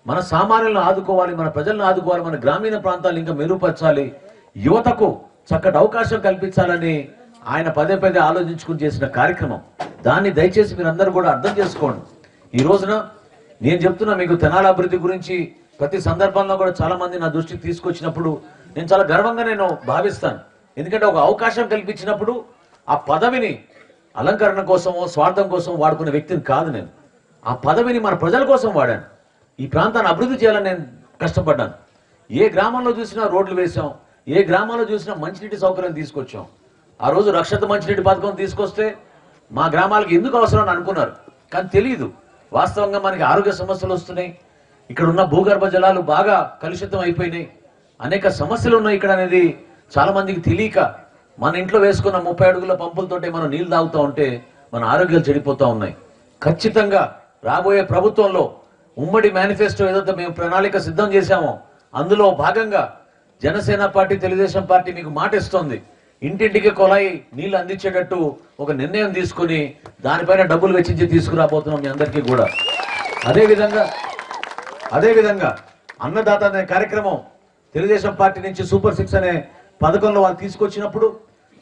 మన సామాన్యులను ఆదుకోవాలి, మన ప్రజలను ఆదుకోవాలి, మన గ్రామీణ ప్రాంతాలు ఇంకా మెరుగుపరచాలి, యువతకు చక్కటి అవకాశం కల్పించాలని ఆయన పదే పదే ఆలోచించుకుని చేసిన కార్యక్రమం. దాన్ని దయచేసి మీరందరూ కూడా అర్థం చేసుకోండి. ఈ రోజున నేను చెప్తున్నా మీకు తెనాలి అభివృద్ధి గురించి ప్రతి సందర్భంలో కూడా చాలా మంది నా దృష్టికి తీసుకొచ్చినప్పుడు నేను చాలా గర్వంగా నేను భావిస్తాను. ఎందుకంటే ఒక అవకాశం కల్పించినప్పుడు ఆ పదవిని అలంకరణ కోసమో స్వార్థం కోసం వాడుకునే వ్యక్తిని కాదు నేను. ఆ పదవిని మన ప్రజల కోసం వాడాను. ఈ ప్రాంతాన్ని అభివృద్ధి చేయాలని నేను కష్టపడ్డాను. ఏ గ్రామంలో చూసినా రోడ్లు వేసాం, ఏ గ్రామంలో చూసినా మంచినీటి సౌకర్యం తీసుకొచ్చాం. ఆ రోజు రక్షిత మంచినీటి పథకం తీసుకొస్తే మా గ్రామాలకు ఎందుకు అవసరం అని అనుకున్నారు, కానీ తెలియదు. వాస్తవంగా మనకి ఆరోగ్య సమస్యలు వస్తున్నాయి, ఇక్కడ ఉన్న భూగర్భ జలాలు బాగా కలుషితం అయిపోయినాయి, అనేక సమస్యలు ఉన్నాయి ఇక్కడ అనేది చాలా మందికి తెలియక మన ఇంట్లో వేసుకున్న 30 అడుగుల పంపులతోటే మనం నీళ్లు తాగుతూ ఉంటే మన ఆరోగ్యాలు చెడిపోతూ ఉన్నాయి. ఖచ్చితంగా రాబోయే ప్రభుత్వంలో ఉమ్మడి మేనిఫెస్టో ఏదైతే మేము ప్రణాళిక సిద్ధం చేశామో అందులో భాగంగా జనసేన పార్టీ, తెలుగుదేశం పార్టీ మీకు మాట ఇస్తోంది. ఇంటింటికి కొలాయి నీళ్లు అందించేటట్టు ఒక నిర్ణయం తీసుకుని దానిపైన డబ్బులు వెచ్చించి తీసుకురాబోతున్నాం మీ అందరికీ కూడా. అదేవిధంగా అన్నదాత అనే కార్యక్రమం తెలుగుదేశం పార్టీ నుంచి సూపర్ 6 అనే పథకంలో వాళ్ళు తీసుకొచ్చినప్పుడు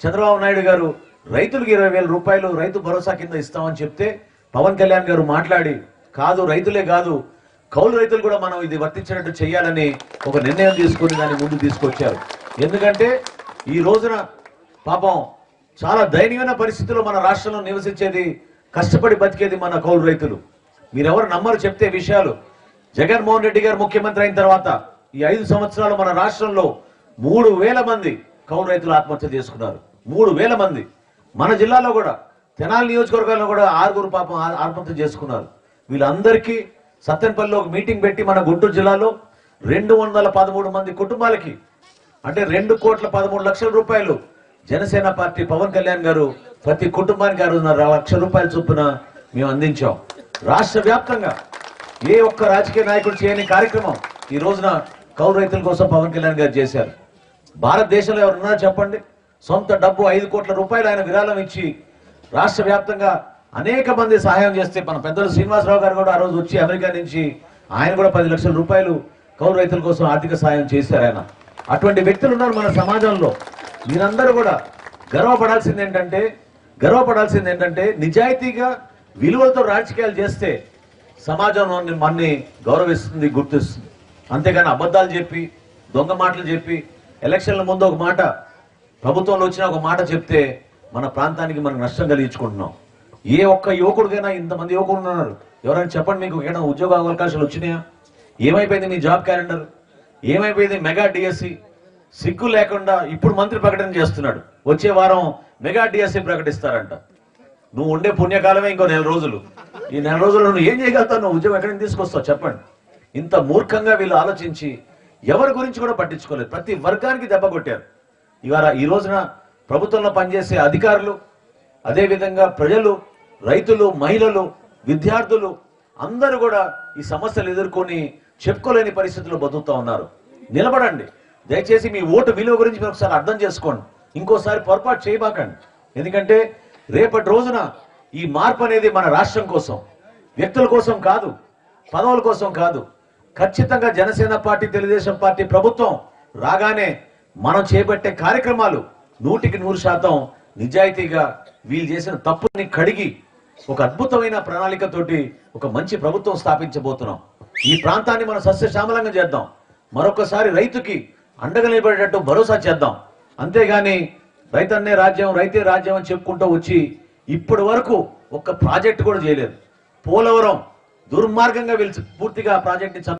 చంద్రబాబు నాయుడు గారు రైతులకు 20,000 రూపాయలు రైతు భరోసా కింద ఇస్తామని చెప్తే పవన్ కళ్యాణ్ గారు మాట్లాడి కాదు, రైతులే కాదు కౌలు రైతులు కూడా మనం ఇది వర్తించినట్టు చేయాలని ఒక నిర్ణయం తీసుకుని దాన్ని ముందు తీసుకొచ్చారు. ఎందుకంటే ఈ రోజున పాపం చాలా దయనీయమైన పరిస్థితుల్లో మన రాష్ట్రంలో నివసించేది, కష్టపడి బతికేది మన కౌలు రైతులు. మీరెవరు నమ్మరు చెప్తే విషయాలు. జగన్మోహన్ రెడ్డి గారు ముఖ్యమంత్రి అయిన తర్వాత ఈ 5 సంవత్సరాలు మన రాష్ట్రంలో 3,000 మంది కౌలు రైతులు ఆత్మహత్య చేసుకున్నారు. 3,000 మంది. మన జిల్లాలో కూడా తెనాలి నియోజకవర్గాల్లో కూడా 6 పాపం ఆత్మహత్య చేసుకున్నారు. వీళ్ళందరికీ సత్తెనపల్లిలో ఒక మీటింగ్ పెట్టి మన గుంటూరు జిల్లాలో 213 మంది కుటుంబాలకి అంటే 2,13,00,000 రూపాయలు జనసేన పార్టీ పవన్ కళ్యాణ్ గారు ప్రతి కుటుంబానికి 6.5 లక్షల రూపాయల చొప్పున మేము అందించాం. రాష్ట్ర వ్యాప్తంగా ఏ ఒక్క రాజకీయ నాయకుడు చేయని కార్యక్రమం ఈ రోజున కౌలు రైతుల కోసం పవన్ కళ్యాణ్ గారు చేశారు. భారతదేశంలో ఎవరున్నారో చెప్పండి, సొంత డబ్బు 5 కోట్ల రూపాయలు ఆయన విరాళం ఇచ్చి రాష్ట్ర వ్యాప్తంగా అనేక మంది సహాయం చేస్తే మన పెద్దలు శ్రీనివాసరావు గారు కూడా ఆ రోజు వచ్చి అమెరికా నుంచి ఆయన కూడా 10 లక్షల రూపాయలు కౌలు రైతుల కోసం ఆర్థిక సహాయం చేశారు ఆయన. అటువంటి వ్యక్తులు ఉన్నారు మన సమాజంలో. మీరందరూ కూడా గర్వపడాల్సింది ఏంటంటే నిజాయితీగా విలువలతో రాజకీయాలు చేస్తే సమాజం మనని గౌరవిస్తుంది, గుర్తిస్తుంది. అంతేగాని అబద్ధాలు చెప్పి, దొంగ మాటలు చెప్పి, ఎలక్షన్ల ముందు ఒక మాట, ప్రభుత్వంలో వచ్చిన ఒక మాట చెప్తే మన ప్రాంతానికి మనం నష్టం కలిగించుకుంటున్నాం. ఏ ఒక్క యువకుడికైనా, ఇంతమంది యువకులు ఉన్నారు, ఎవరైనా చెప్పండి మీకు ఏమైనా ఉద్యోగ అవకాశాలు వచ్చినాయా? ఏమైపోయింది మీ జాబ్ క్యాలెండర్? ఏమైపోయింది మెగా డిఎస్సి? సిగ్గు లేకుండా ఇప్పుడు మంత్రి ప్రకటన చేస్తున్నాడు, వచ్చే వారం మెగా డిఎస్సి ప్రకటిస్తారంట. నువ్వు ఉండే పుణ్యకాలమే ఇంకో 4 రోజులు. ఈ 4 రోజుల్లో నువ్వు ఏం చేయగలుగుతావు? నువ్వు ఉద్యోగం ఎక్కడికి తీసుకొస్తావు చెప్పండి. ఇంత మూర్ఖంగా వీళ్ళు ఆలోచించి ఎవరి గురించి కూడా పట్టించుకోలేదు. ప్రతి వర్గానికి దెబ్బ కొట్టారు. ఈ రోజున ప్రభుత్వంలో పనిచేసే అధికారులు, అదేవిధంగా ప్రజలు, రైతులు, మహిళలు, విద్యార్థులు అందరూ కూడా ఈ సమస్యలు ఎదుర్కొని చెప్పుకోలేని పరిస్థితుల్లో బతుకుతూ ఉన్నారు. నిలబడండి. దయచేసి మీ ఓటు విలువ గురించి మీరు ఒకసారి అర్థం చేసుకోండి. ఇంకోసారి పొరపాటు చేయబాకండి. ఎందుకంటే రేపటి రోజున ఈ మార్పు అనేది మన రాష్ట్రం కోసం, వ్యక్తుల కోసం కాదు, పదవుల కోసం కాదు. ఖచ్చితంగా జనసేన పార్టీ, తెలుగుదేశం పార్టీ ప్రభుత్వం రాగానే మనం చేపట్టే కార్యక్రమాలు 100% నిజాయితీగా వీళ్ళు చేసిన తప్పుని కడిగి ఒక అద్భుతమైన ప్రణాళికతోటి ఒక మంచి ప్రభుత్వం స్థాపించబోతున్నాం. ఈ ప్రాంతాన్ని మనం సస్యశ్యామలంగా చేద్దాం. మరొకసారి రైతుకి అండగా నిలబడేటట్టు భరోసా చేద్దాం. అంతేగాని రైతన్నే రాజ్యం, రైతే రాజ్యం అని చెప్పుకుంటూ వచ్చి ఇప్పటి వరకు ఒక్క ప్రాజెక్టు కూడా చేయలేదు. పోలవరం దుర్మార్గంగా పూర్తిగా ప్రాజెక్ట్ ని